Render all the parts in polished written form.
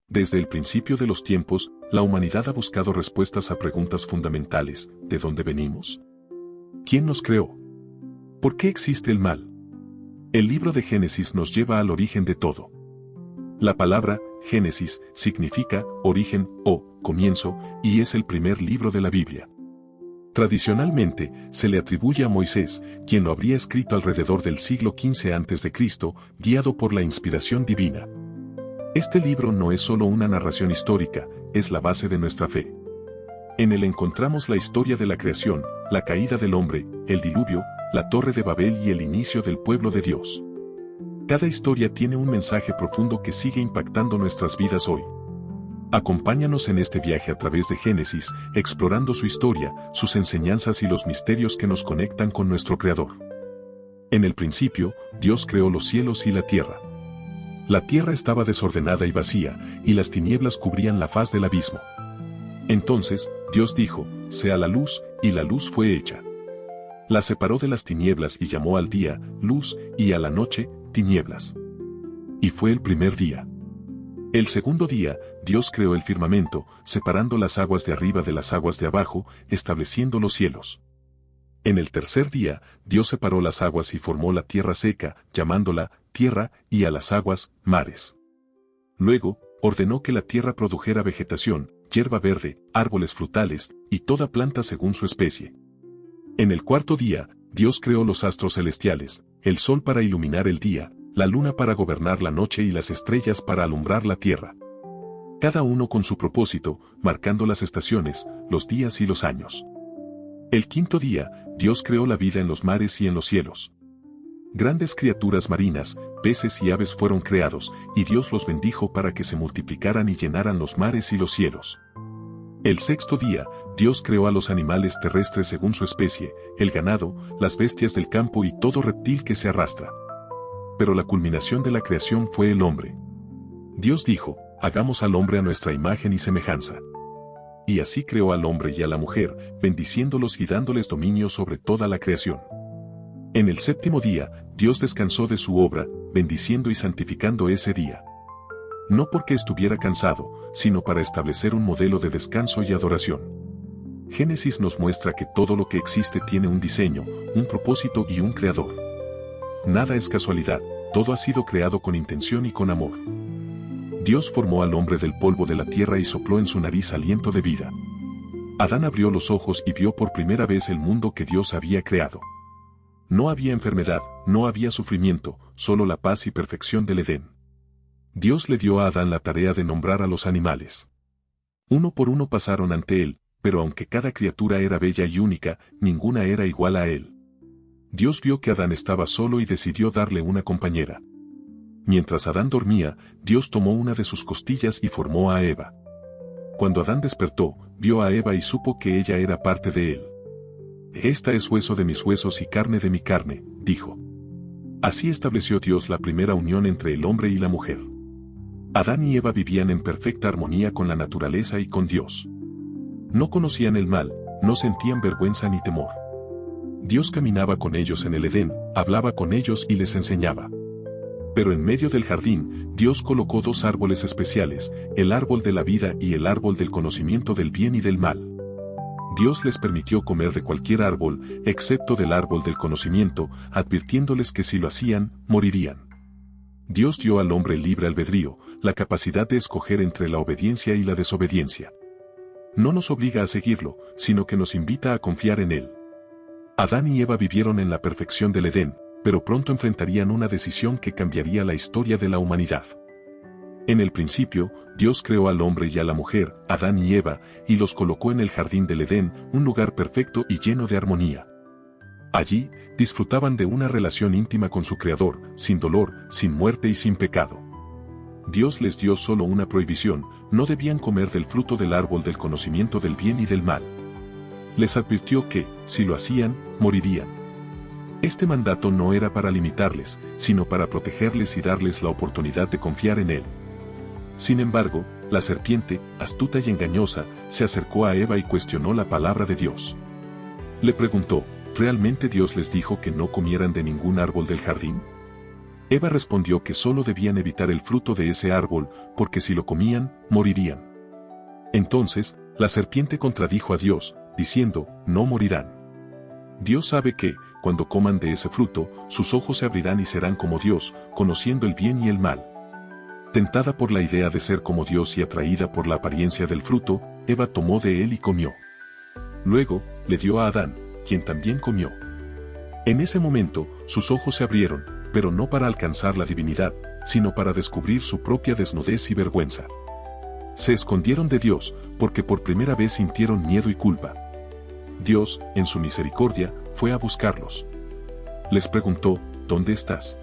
Desde el principio de los tiempos, la humanidad ha buscado respuestas a preguntas fundamentales: ¿de dónde venimos? ¿Quién nos creó? ¿Por qué existe el mal? El libro de Génesis nos lleva al origen de todo. La palabra Génesis significa origen o comienzo y es el primer libro de la Biblia. Tradicionalmente, se le atribuye a Moisés, quien lo habría escrito alrededor del siglo XV a.C., guiado por la inspiración divina. Este libro no es solo una narración histórica, es la base de nuestra fe. En él encontramos la historia de la creación, la caída del hombre, el diluvio, la Torre de Babel y el inicio del pueblo de Dios. Cada historia tiene un mensaje profundo que sigue impactando nuestras vidas hoy. Acompáñanos en este viaje a través de Génesis, explorando su historia, sus enseñanzas y los misterios que nos conectan con nuestro Creador. En el principio, Dios creó los cielos y la tierra. La tierra estaba desordenada y vacía, y las tinieblas cubrían la faz del abismo. Entonces, Dios dijo: «Sea la luz», y la luz fue hecha. La separó de las tinieblas y llamó al día luz, y a la noche tinieblas. Y fue el primer día. El segundo día, Dios creó el firmamento, separando las aguas de arriba de las aguas de abajo, estableciendo los cielos. En el tercer día, Dios separó las aguas y formó la tierra seca, llamándola tierra, y a las aguas, mares. Luego, ordenó que la tierra produjera vegetación, hierba verde, árboles frutales, y toda planta según su especie. En el cuarto día, Dios creó los astros celestiales, el sol para iluminar el día, la luna para gobernar la noche y las estrellas para alumbrar la tierra. Cada uno con su propósito, marcando las estaciones, los días y los años. El quinto día, Dios creó la vida en los mares y en los cielos. Grandes criaturas marinas, peces y aves fueron creados, y Dios los bendijo para que se multiplicaran y llenaran los mares y los cielos. El sexto día, Dios creó a los animales terrestres según su especie, el ganado, las bestias del campo y todo reptil que se arrastra. Pero la culminación de la creación fue el hombre. Dios dijo: «Hagamos al hombre a nuestra imagen y semejanza». Y así creó al hombre y a la mujer, bendiciéndolos y dándoles dominio sobre toda la creación. En el séptimo día, Dios descansó de su obra, bendiciendo y santificando ese día. No porque estuviera cansado, sino para establecer un modelo de descanso y adoración. Génesis nos muestra que todo lo que existe tiene un diseño, un propósito y un creador. Nada es casualidad, todo ha sido creado con intención y con amor. Dios formó al hombre del polvo de la tierra y sopló en su nariz aliento de vida. Adán abrió los ojos y vio por primera vez el mundo que Dios había creado. No había enfermedad, no había sufrimiento, solo la paz y perfección del Edén. Dios le dio a Adán la tarea de nombrar a los animales. Uno por uno pasaron ante él, pero aunque cada criatura era bella y única, ninguna era igual a él. Dios vio que Adán estaba solo y decidió darle una compañera. Mientras Adán dormía, Dios tomó una de sus costillas y formó a Eva. Cuando Adán despertó, vio a Eva y supo que ella era parte de él. «Esta es hueso de mis huesos y carne de mi carne», dijo. Así estableció Dios la primera unión entre el hombre y la mujer. Adán y Eva vivían en perfecta armonía con la naturaleza y con Dios. No conocían el mal, no sentían vergüenza ni temor. Dios caminaba con ellos en el Edén, hablaba con ellos y les enseñaba. Pero en medio del jardín, Dios colocó dos árboles especiales, el árbol de la vida y el árbol del conocimiento del bien y del mal. Dios les permitió comer de cualquier árbol, excepto del árbol del conocimiento, advirtiéndoles que si lo hacían, morirían. Dios dio al hombre libre albedrío, la capacidad de escoger entre la obediencia y la desobediencia. No nos obliga a seguirlo, sino que nos invita a confiar en él. Adán y Eva vivieron en la perfección del Edén, pero pronto enfrentarían una decisión que cambiaría la historia de la humanidad. En el principio, Dios creó al hombre y a la mujer, Adán y Eva, y los colocó en el jardín del Edén, un lugar perfecto y lleno de armonía. Allí, disfrutaban de una relación íntima con su Creador, sin dolor, sin muerte y sin pecado. Dios les dio solo una prohibición: no debían comer del fruto del árbol del conocimiento del bien y del mal. Les advirtió que, si lo hacían, morirían. Este mandato no era para limitarles, sino para protegerles y darles la oportunidad de confiar en él. Sin embargo, la serpiente, astuta y engañosa, se acercó a Eva y cuestionó la palabra de Dios. Le preguntó: ¿realmente Dios les dijo que no comieran de ningún árbol del jardín? Eva respondió que solo debían evitar el fruto de ese árbol, porque si lo comían, morirían. Entonces, la serpiente contradijo a Dios, diciendo, no morirán. Dios sabe que, cuando coman de ese fruto, sus ojos se abrirán y serán como Dios, conociendo el bien y el mal. Tentada por la idea de ser como Dios y atraída por la apariencia del fruto, Eva tomó de él y comió. Luego, le dio a Adán, quien también comió. En ese momento, sus ojos se abrieron, pero no para alcanzar la divinidad, sino para descubrir su propia desnudez y vergüenza. Se escondieron de Dios, porque por primera vez sintieron miedo y culpa. Dios, en su misericordia, fue a buscarlos. Les preguntó, ¿dónde estás?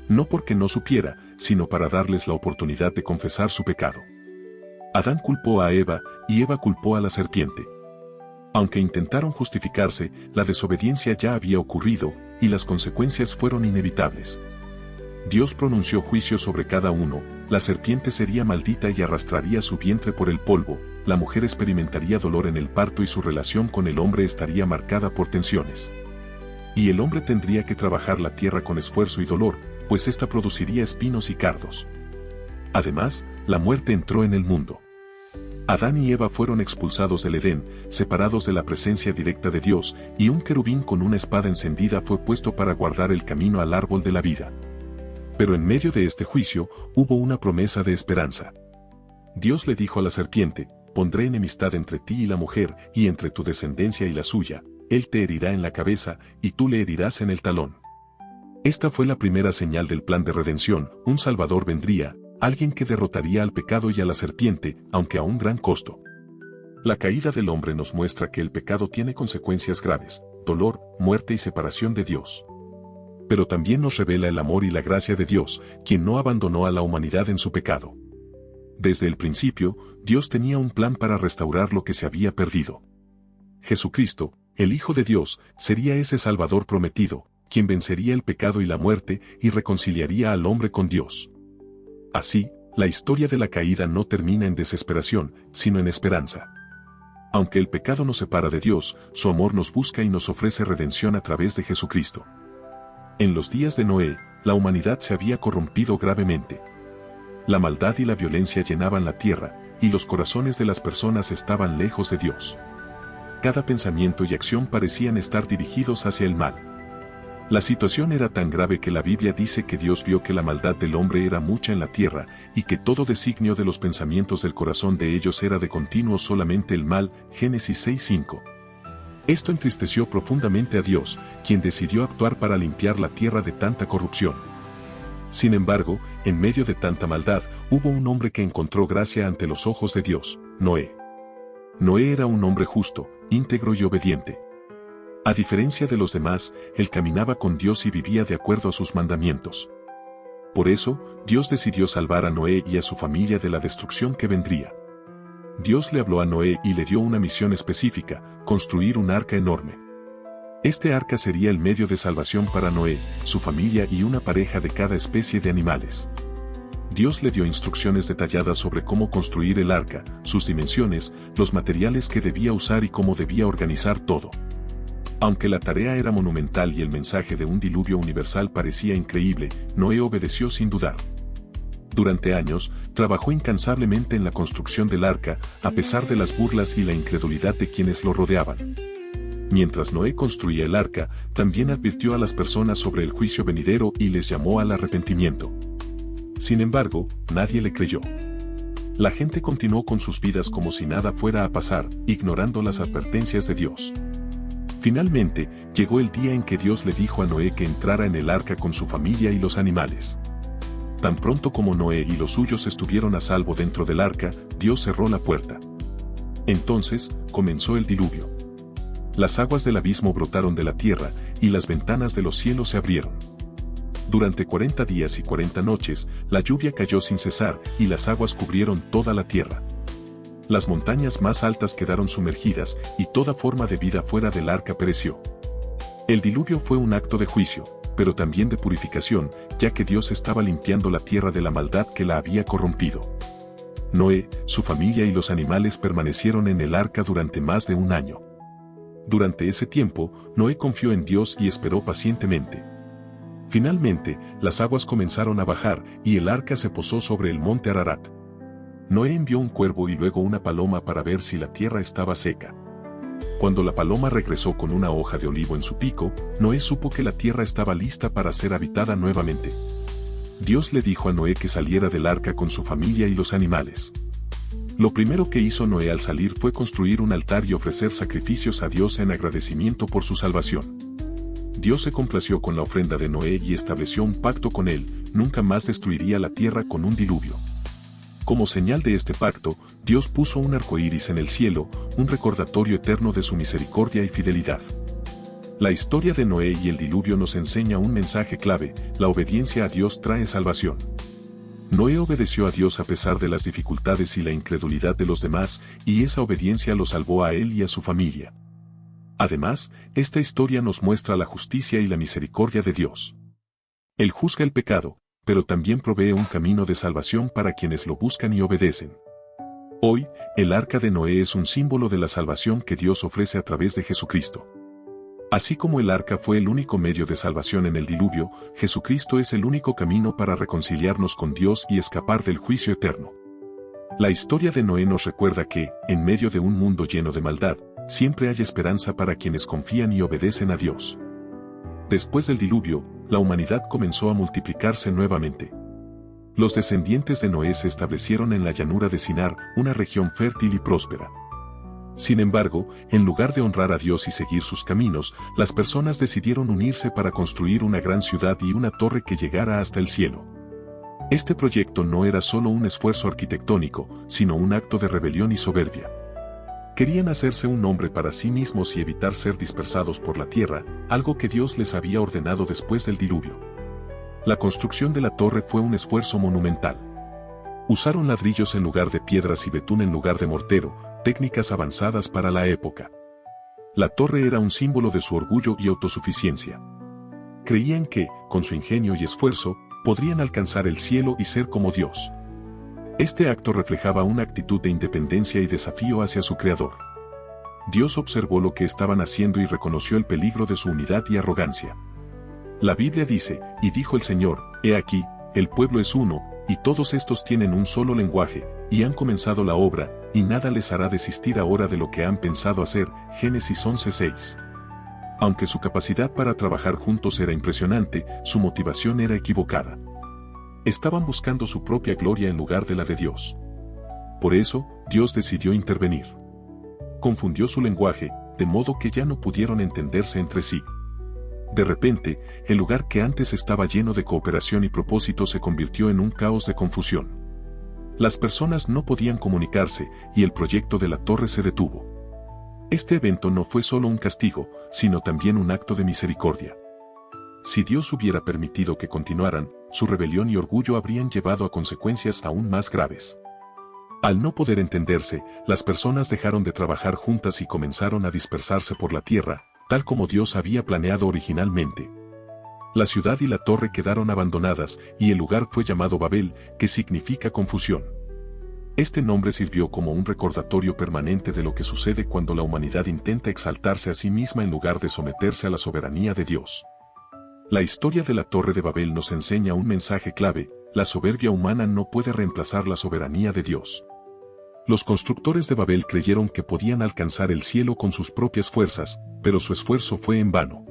No porque no supiera, sino para darles la oportunidad de confesar su pecado. Adán culpó a Eva, y Eva culpó a la serpiente. Aunque intentaron justificarse, la desobediencia ya había ocurrido, y las consecuencias fueron inevitables. Dios pronunció juicio sobre cada uno, la serpiente sería maldita y arrastraría su vientre por el polvo, la mujer experimentaría dolor en el parto y su relación con el hombre estaría marcada por tensiones. Y el hombre tendría que trabajar la tierra con esfuerzo y dolor, pues ésta produciría espinos y cardos. Además, la muerte entró en el mundo. Adán y Eva fueron expulsados del Edén, separados de la presencia directa de Dios, y un querubín con una espada encendida fue puesto para guardar el camino al árbol de la vida. Pero en medio de este juicio, hubo una promesa de esperanza. Dios le dijo a la serpiente, pondré enemistad entre ti y la mujer, y entre tu descendencia y la suya, él te herirá en la cabeza, y tú le herirás en el talón. Esta fue la primera señal del plan de redención, un Salvador vendría, alguien que derrotaría al pecado y a la serpiente, aunque a un gran costo. La caída del hombre nos muestra que el pecado tiene consecuencias graves, dolor, muerte y separación de Dios. Pero también nos revela el amor y la gracia de Dios, quien no abandonó a la humanidad en su pecado. Desde el principio, Dios tenía un plan para restaurar lo que se había perdido. Jesucristo, el Hijo de Dios, sería ese Salvador prometido, quien vencería el pecado y la muerte y reconciliaría al hombre con Dios. Así, la historia de la caída no termina en desesperación, sino en esperanza. Aunque el pecado nos separa de Dios, su amor nos busca y nos ofrece redención a través de Jesucristo. En los días de Noé, la humanidad se había corrompido gravemente. La maldad y la violencia llenaban la tierra, y los corazones de las personas estaban lejos de Dios. Cada pensamiento y acción parecían estar dirigidos hacia el mal. La situación era tan grave que la Biblia dice que Dios vio que la maldad del hombre era mucha en la tierra, y que todo designio de los pensamientos del corazón de ellos era de continuo solamente el mal. Génesis 6:5. Esto entristeció profundamente a Dios, quien decidió actuar para limpiar la tierra de tanta corrupción. Sin embargo, en medio de tanta maldad, hubo un hombre que encontró gracia ante los ojos de Dios, Noé. Noé era un hombre justo, íntegro y obediente. A diferencia de los demás, él caminaba con Dios y vivía de acuerdo a sus mandamientos. Por eso, Dios decidió salvar a Noé y a su familia de la destrucción que vendría. Dios le habló a Noé y le dio una misión específica, construir un arca enorme. Este arca sería el medio de salvación para Noé, su familia y una pareja de cada especie de animales. Dios le dio instrucciones detalladas sobre cómo construir el arca, sus dimensiones, los materiales que debía usar y cómo debía organizar todo. Aunque la tarea era monumental y el mensaje de un diluvio universal parecía increíble, Noé obedeció sin dudar. Durante años, trabajó incansablemente en la construcción del arca, a pesar de las burlas y la incredulidad de quienes lo rodeaban. Mientras Noé construía el arca, también advirtió a las personas sobre el juicio venidero y les llamó al arrepentimiento. Sin embargo, nadie le creyó. La gente continuó con sus vidas como si nada fuera a pasar, ignorando las advertencias de Dios. Finalmente, llegó el día en que Dios le dijo a Noé que entrara en el arca con su familia y los animales. Tan pronto como Noé y los suyos estuvieron a salvo dentro del arca, Dios cerró la puerta. Entonces, comenzó el diluvio. Las aguas del abismo brotaron de la tierra, y las ventanas de los cielos se abrieron. Durante 40 días y 40 noches, la lluvia cayó sin cesar, y las aguas cubrieron toda la tierra. Las montañas más altas quedaron sumergidas, y toda forma de vida fuera del arca pereció. El diluvio fue un acto de juicio, pero también de purificación, ya que Dios estaba limpiando la tierra de la maldad que la había corrompido. Noé, su familia y los animales permanecieron en el arca durante más de un año. Durante ese tiempo, Noé confió en Dios y esperó pacientemente. Finalmente, las aguas comenzaron a bajar y el arca se posó sobre el monte Ararat. Noé envió un cuervo y luego una paloma para ver si la tierra estaba seca. Cuando la paloma regresó con una hoja de olivo en su pico, Noé supo que la tierra estaba lista para ser habitada nuevamente. Dios le dijo a Noé que saliera del arca con su familia y los animales. Lo primero que hizo Noé al salir fue construir un altar y ofrecer sacrificios a Dios en agradecimiento por su salvación. Dios se complació con la ofrenda de Noé y estableció un pacto con él: nunca más destruiría la tierra con un diluvio. Como señal de este pacto, Dios puso un arco iris en el cielo, un recordatorio eterno de su misericordia y fidelidad. La historia de Noé y el diluvio nos enseña un mensaje clave: la obediencia a Dios trae salvación. Noé obedeció a Dios a pesar de las dificultades y la incredulidad de los demás, y esa obediencia lo salvó a él y a su familia. Además, esta historia nos muestra la justicia y la misericordia de Dios. Él juzga el pecado, pero también provee un camino de salvación para quienes lo buscan y obedecen. Hoy, el arca de Noé es un símbolo de la salvación que Dios ofrece a través de Jesucristo. Así como el arca fue el único medio de salvación en el diluvio, Jesucristo es el único camino para reconciliarnos con Dios y escapar del juicio eterno. La historia de Noé nos recuerda que, en medio de un mundo lleno de maldad, siempre hay esperanza para quienes confían y obedecen a Dios. Después del diluvio, la humanidad comenzó a multiplicarse nuevamente. Los descendientes de Noé se establecieron en la llanura de Sinar, una región fértil y próspera. Sin embargo, en lugar de honrar a Dios y seguir sus caminos, las personas decidieron unirse para construir una gran ciudad y una torre que llegara hasta el cielo. Este proyecto no era solo un esfuerzo arquitectónico, sino un acto de rebelión y soberbia. Querían hacerse un nombre para sí mismos y evitar ser dispersados por la tierra, algo que Dios les había ordenado después del diluvio. La construcción de la torre fue un esfuerzo monumental. Usaron ladrillos en lugar de piedras y betún en lugar de mortero, técnicas avanzadas para la época. La torre era un símbolo de su orgullo y autosuficiencia. Creían que, con su ingenio y esfuerzo, podrían alcanzar el cielo y ser como Dios. Este acto reflejaba una actitud de independencia y desafío hacia su Creador. Dios observó lo que estaban haciendo y reconoció el peligro de su unidad y arrogancia. La Biblia dice: "Y dijo el Señor, he aquí, el pueblo es uno, y todos estos tienen un solo lenguaje, y han comenzado la obra, y nada les hará desistir ahora de lo que han pensado hacer". Génesis 11:6. Aunque su capacidad para trabajar juntos era impresionante, su motivación era equivocada. Estaban buscando su propia gloria en lugar de la de Dios. Por eso, Dios decidió intervenir. Confundió su lenguaje, de modo que ya no pudieron entenderse entre sí. De repente, el lugar que antes estaba lleno de cooperación y propósito se convirtió en un caos de confusión. Las personas no podían comunicarse, y el proyecto de la torre se detuvo. Este evento no fue solo un castigo, sino también un acto de misericordia. Si Dios hubiera permitido que continuaran, su rebelión y orgullo habrían llevado a consecuencias aún más graves. Al no poder entenderse, las personas dejaron de trabajar juntas y comenzaron a dispersarse por la tierra, tal como Dios había planeado originalmente. La ciudad y la torre quedaron abandonadas, y el lugar fue llamado Babel, que significa confusión. Este nombre sirvió como un recordatorio permanente de lo que sucede cuando la humanidad intenta exaltarse a sí misma en lugar de someterse a la soberanía de Dios. La historia de la Torre de Babel nos enseña un mensaje clave: la soberbia humana no puede reemplazar la soberanía de Dios. Los constructores de Babel creyeron que podían alcanzar el cielo con sus propias fuerzas, pero su esfuerzo fue en vano.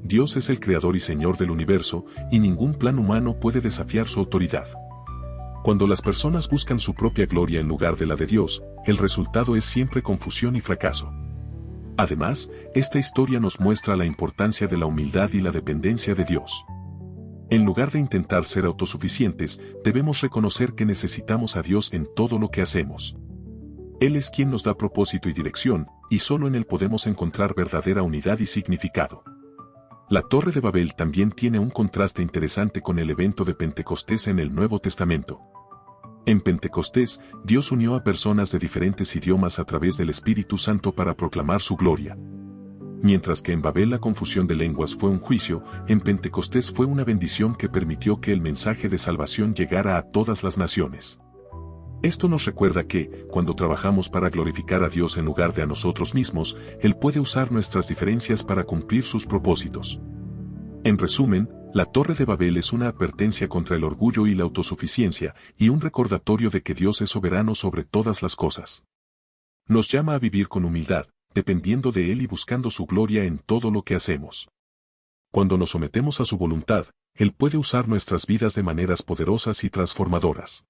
Dios es el creador y señor del universo, y ningún plan humano puede desafiar su autoridad. Cuando las personas buscan su propia gloria en lugar de la de Dios, el resultado es siempre confusión y fracaso. Además, esta historia nos muestra la importancia de la humildad y la dependencia de Dios. En lugar de intentar ser autosuficientes, debemos reconocer que necesitamos a Dios en todo lo que hacemos. Él es quien nos da propósito y dirección, y solo en Él podemos encontrar verdadera unidad y significado. La Torre de Babel también tiene un contraste interesante con el evento de Pentecostés en el Nuevo Testamento. En Pentecostés, Dios unió a personas de diferentes idiomas a través del Espíritu Santo para proclamar su gloria. Mientras que en Babel la confusión de lenguas fue un juicio, en Pentecostés fue una bendición que permitió que el mensaje de salvación llegara a todas las naciones. Esto nos recuerda que, cuando trabajamos para glorificar a Dios en lugar de a nosotros mismos, Él puede usar nuestras diferencias para cumplir sus propósitos. En resumen, La Torre de Babel es una advertencia contra el orgullo y la autosuficiencia, y un recordatorio de que Dios es soberano sobre todas las cosas. Nos llama a vivir con humildad, dependiendo de Él y buscando su gloria en todo lo que hacemos. Cuando nos sometemos a su voluntad, Él puede usar nuestras vidas de maneras poderosas y transformadoras.